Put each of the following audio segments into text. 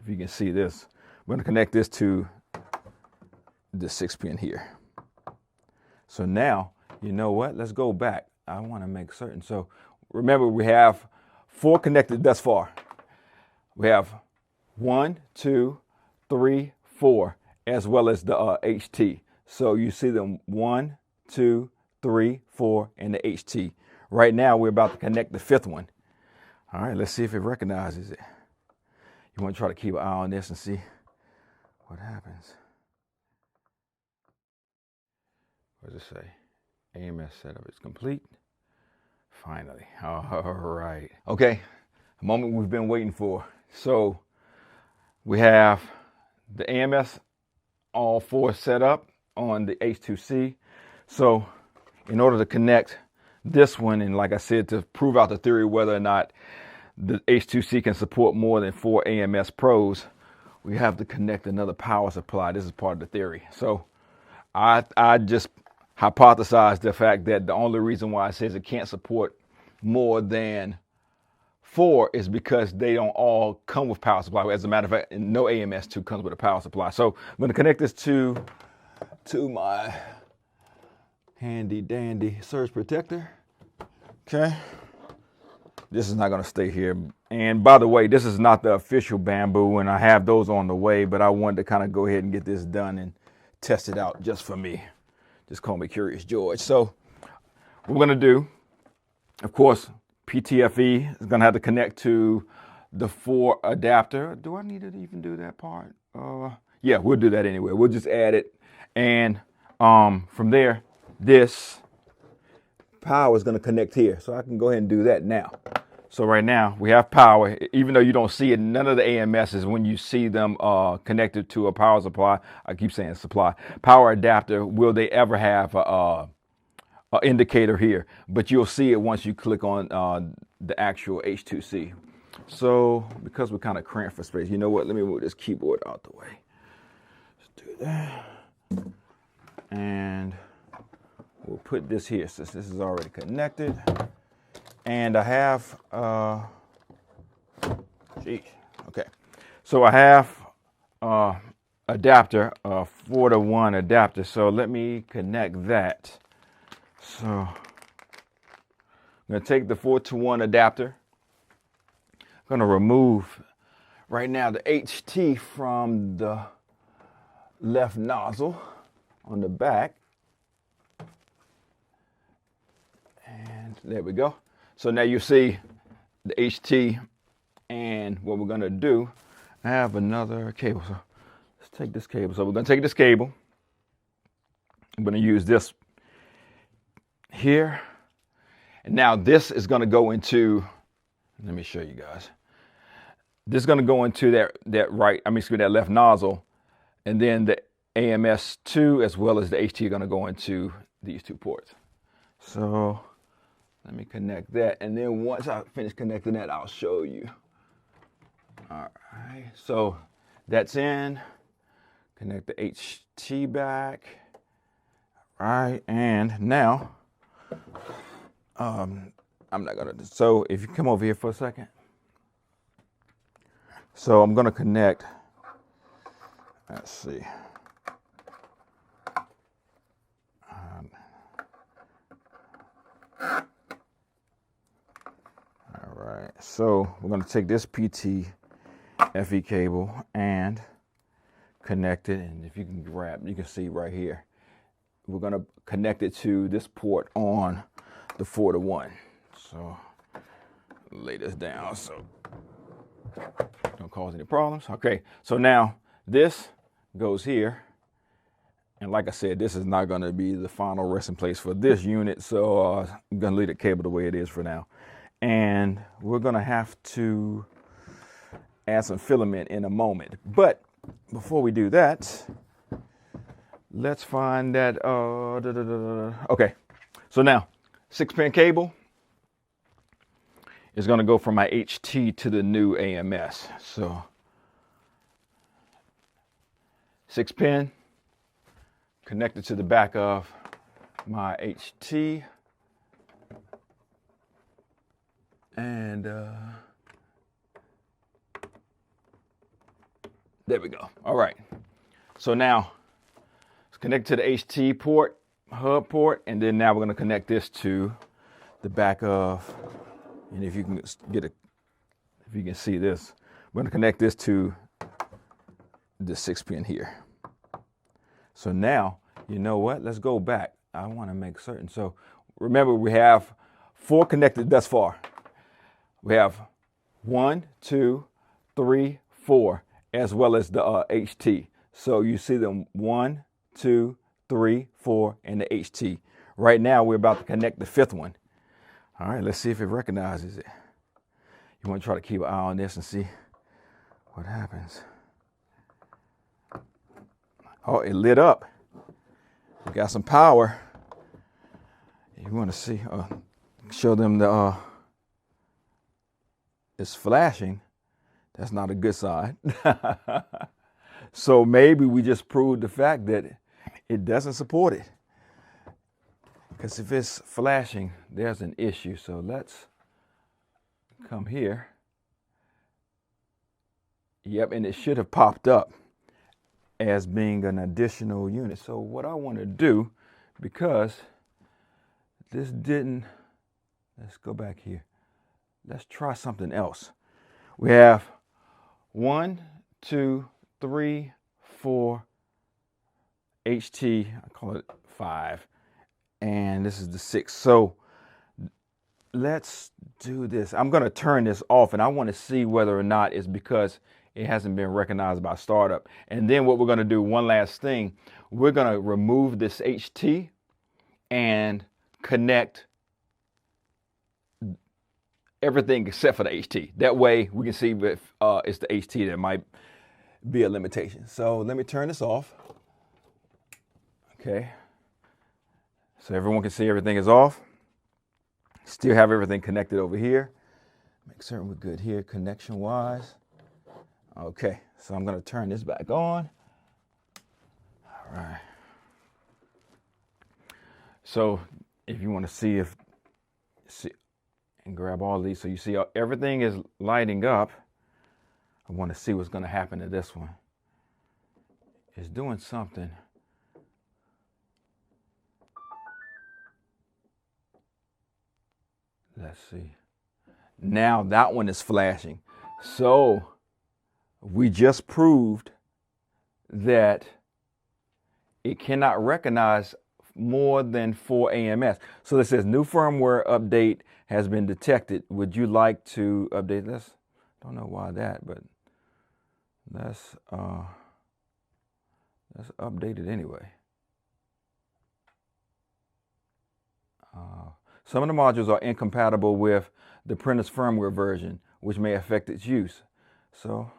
if you can see this. I'm going to connect this to the 6-pin here. So now, you know what? Let's go back. I want to make certain. So remember, we have 4 connected thus far. We have 1, 2, 3, 4, as well as the HT. So you see them 1, 2, 3, 4, and the HT. Right now, we're about to connect the 5th one. All right, let's see if it recognizes it. You want to try to keep an eye on this and see what happens. What does it say? AMS setup is complete. Finally. All right. Okay, a moment we've been waiting for. So we have the AMS all 4 set up on the H2C. So in order to connect this one, and like I said, to prove out the theory whether or not the H2C can support more than 4 AMS pros, we have to connect another power supply. This is part of the theory. So I just hypothesized the fact that the only reason why it says it can't support more than 4 is because they don't all come with power supply. As a matter of fact, no AMS2 comes with a power supply. So I'm going to connect this to my handy dandy surge protector. Okay. This is not going to stay here. And by the way, this is not the official Bambu, and I have those on the way, but I wanted to kind of go ahead and get this done and test it out just for me. Just call me Curious George. So what we're going to do, of course, PTFE is going to have to connect to the 4 adapter. Do I need to even do that part? Yeah, we'll do that anyway. We'll just add it. And from there, this power is going to connect here. So I can go ahead and do that now. So right now we have power. Even though you don't see it, none of the AMSs, when you see them connected to a power supply, I keep saying supply, power adapter, will they ever have a indicator here? But you'll see it once you click on the actual H2C. So because we're kind of cramped for space, you know what? Let me move this keyboard out the way. Let's do that. And we'll put this here since this is already connected. And I have, okay. So I have adapter, 4-to-1 adapter. So let me connect that. So I'm going to take the 4-to-1 adapter. I'm going to remove right now the HT from the left nozzle on the back. And there we go. So now you see the HT, and what we're going to do, I have another cable. So let's take this cable. So we're going to take this cable. I'm going to use this here. And now this is going to go into, let me show you guys. This is going to go into that left nozzle, and then the AMS2 as well as the HT are going to go into these 2 ports. So let me connect that, and then once I finish connecting that, I'll show you. All right, so that's in. Connect the HT back. All right, and now, I'm not gonna, so if you come over here for a second. So I'm gonna connect, let's see. All right, so we're going to take this PTFE cable and connect it. And if you can grab, you can see right here, we're going to connect it to this port on the 4-to-1. So lay this down so don't cause any problems. Okay, so now this goes here. And like I said, this is not going to be the final resting place for this unit. So I'm going to leave the cable the way it is for now. And we're going to have to add some filament in a moment. But before we do that, let's find that. Okay, so now 6-pin cable is going to go from my HT to the new AMS. So 6-pin connected to the back of my HT. And There we go. All right. So now let's connect to the HT port, hub port, and then now we're going to connect this to the back of, and if you can get a, if you can see this, we're going to connect this to the 6 pin here. So now, you know what? Let's go back. I want to make certain. So remember, we have 4 connected thus far. We have 1, 2, 3, 4, as well as the HT. So you see them 1, 2, 3, 4, and the HT. Right now, we're about to connect the 5th one. All right, let's see if it recognizes it. You want to try to keep an eye on this and see what happens. Oh, it lit up. We got some power. You want to see, show them the, it's flashing. That's not a good sign. So maybe we just proved the fact that it doesn't support it. Because if it's flashing, there's an issue. So let's come here. Yep, and it should have popped up as being an additional unit. So what I want to do, because this didn't, let's go back here. Let's try something else. We have 1, 2, 3, 4, HT, I call it 5, and this is the 6. So let's do this. I'm going to turn this off, and I want to see whether or not it's because it hasn't been recognized by startup. And then what we're going to do, one last thing, we're going to remove this HT and connect everything except for the HT. That way we can see if it's the HT that might be a limitation. So let me turn this off. Okay. So everyone can see everything is off. Still have everything connected over here. Make certain we're good here connection wise. Okay, so I'm going to turn this back on. All right. So if you want to see and grab all these, so you see everything is lighting up. I want to see what's going to happen to this one. It's doing something. Let's see. Now that one is flashing. So we just proved that it cannot recognize more than 4 AMS. So it says new firmware update has been detected. Would you like to update this? Don't know why that, but let's update it anyway. Some of the modules are incompatible with the printer's firmware version, which may affect its use. So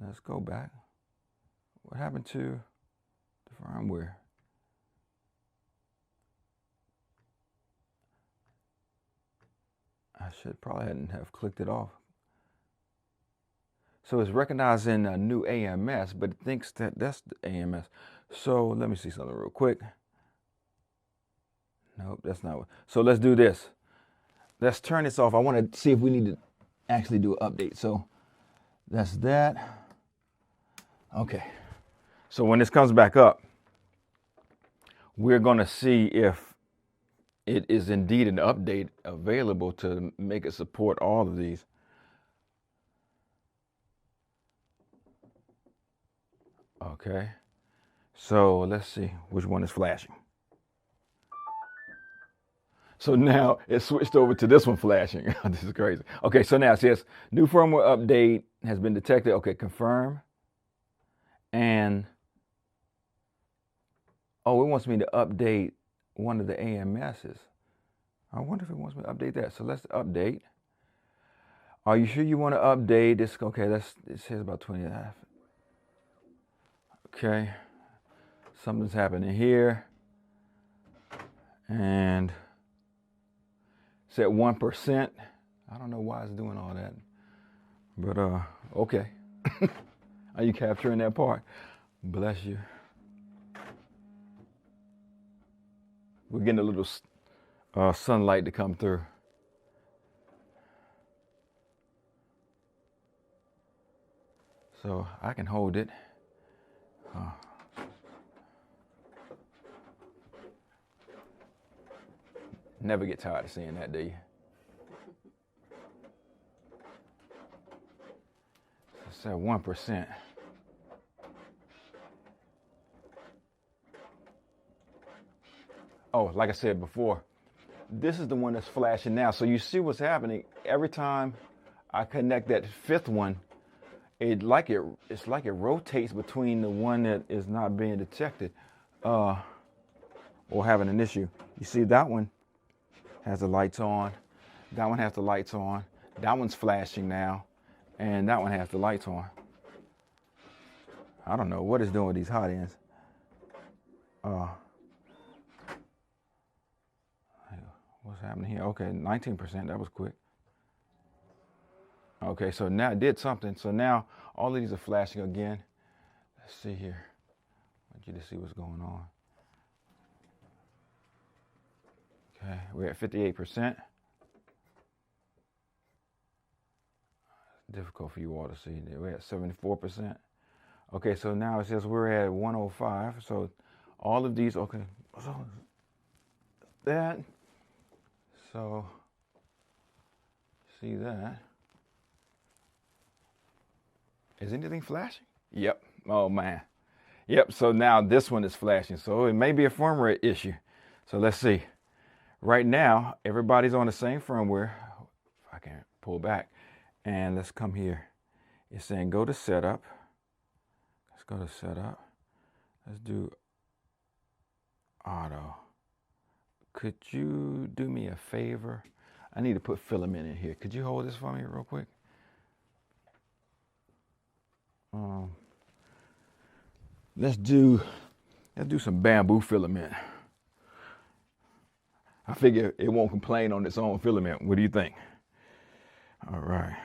let's go back. What happened to the firmware? I should probably hadn't have clicked it off. So it's recognizing a new AMS, but it thinks that that's the AMS. So let me see something real quick. Nope, that's not what. So let's do this. Let's turn this off. I want to see if we need to actually do an update. So that's that. Okay. So when this comes back up, we're going to see if it is indeed an update available to make it support all of these. Okay. So let's see which one is flashing. So now it switched over to this one flashing. This is crazy. Okay, so now it says new firmware update has been detected. Okay, confirm. And, oh, it wants me to update one of the AMSs. I wonder if it wants me to update that. So let's update. Are you sure you want to update this? Okay, it says about 20.5. Okay, something's happening here. And it's at 1%. I don't know why it's doing all that. But, okay. Are you capturing that part? Bless you. We're getting a little sunlight to come through. So I can hold it. Never get tired of seeing that, do you? It's at 1%. Oh, like I said before, this is the one that's flashing now. So you see what's happening every time I connect that fifth one. It's like it rotates between the one that is not being detected or having an issue. You see that one has the lights on. That one has the lights on. That one's flashing now, and that one has the lights on. I don't know what it's doing with these hot ends. What's happening here? Okay, 19%. That was quick. Okay, so now it did something. So now all of these are flashing again. Let's see here. I want you to see what's going on. Okay, we're at 58%. Difficult for you all to see. We're at 74%. Okay, so now it says we're at 105. So all of these, okay, so that. So see that. Is anything flashing? Yep. Oh man. Yep. So now this one is flashing. So it may be a firmware issue. So let's see. Right now, everybody's on the same firmware. If I can pull back. And let's come here. It's saying go to setup. Let's go to setup. Let's do auto. Could you do me a favor? I need to put filament in here. Could you hold this for me real quick? Let's do some bamboo filament. I figure it won't complain on its own filament. What do you think? All right.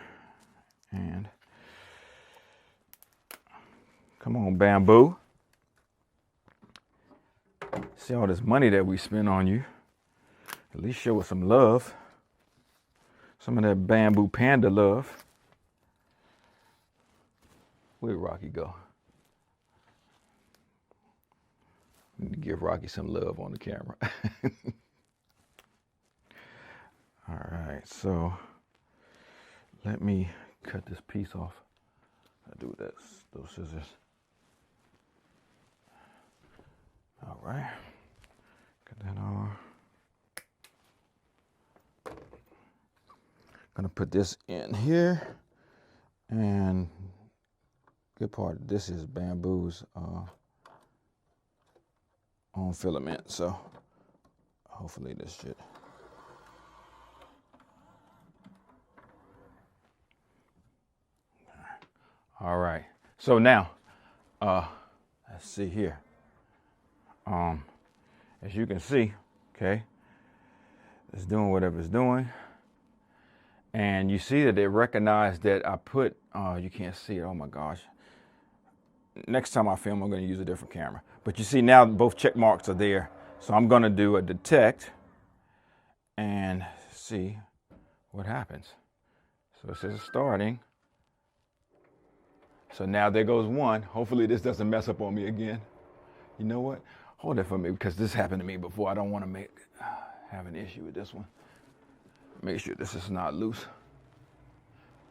And come on, bamboo. See all this money that we spend on you. At least show us some love. Some of that bamboo panda love. Where'd Rocky go? Need to give Rocky some love on the camera. All right, so let me cut this piece off. I do that, those scissors. All right, cut that off. Gonna put this in here, and good part of this is bamboo's own filament, so hopefully this should. All right, so now let's see here. As you can see, okay, it's doing whatever it's doing. And you see that it recognized that I put, you can't see it, oh my gosh. Next time I film, I'm gonna use a different camera. But you see now both check marks are there. So I'm gonna do a detect and see what happens. So it says it's starting. So now there goes one. Hopefully this doesn't mess up on me again. You know what? Hold that for me because this happened to me before. I don't wanna have an issue with this one. Make sure this is not loose.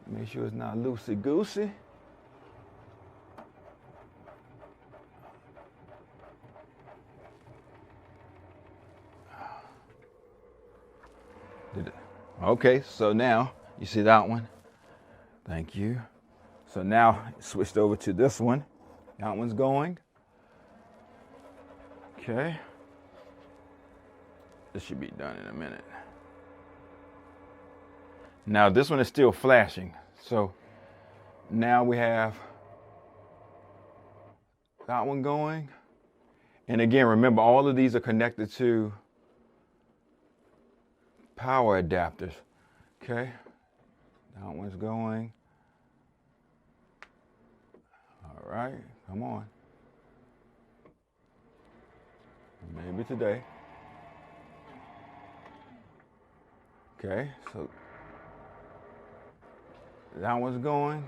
Make sure it's not loosey-goosey. Okay, so now you see that one. Thank you. So now it switched over to this one. That one's going. Okay. This should be done in a minute. Now this one is still flashing. So now we have that one going. And again, remember all of these are connected to power adapters. Okay. That one's going. All right, come on. Maybe today. Okay, so that one's going.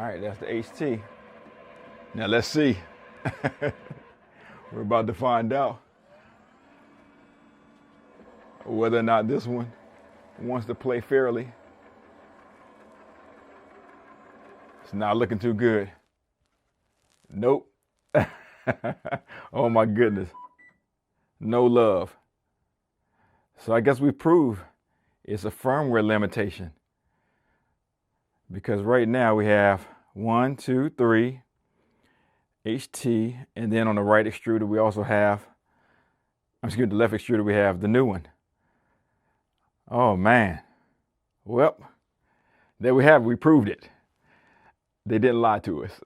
right, that's the HT. Now let's see. We're about to find out whether or not this one wants to play fairly. It's not looking too good. Nope. Oh my goodness. No love. So I guess we prove it's a firmware limitation. Because right now we have 1, 2, 3 HT, and then on the right extruder we also have, the left extruder we have the new one. Oh man. Well, there we have it. We proved it. They didn't lie to us.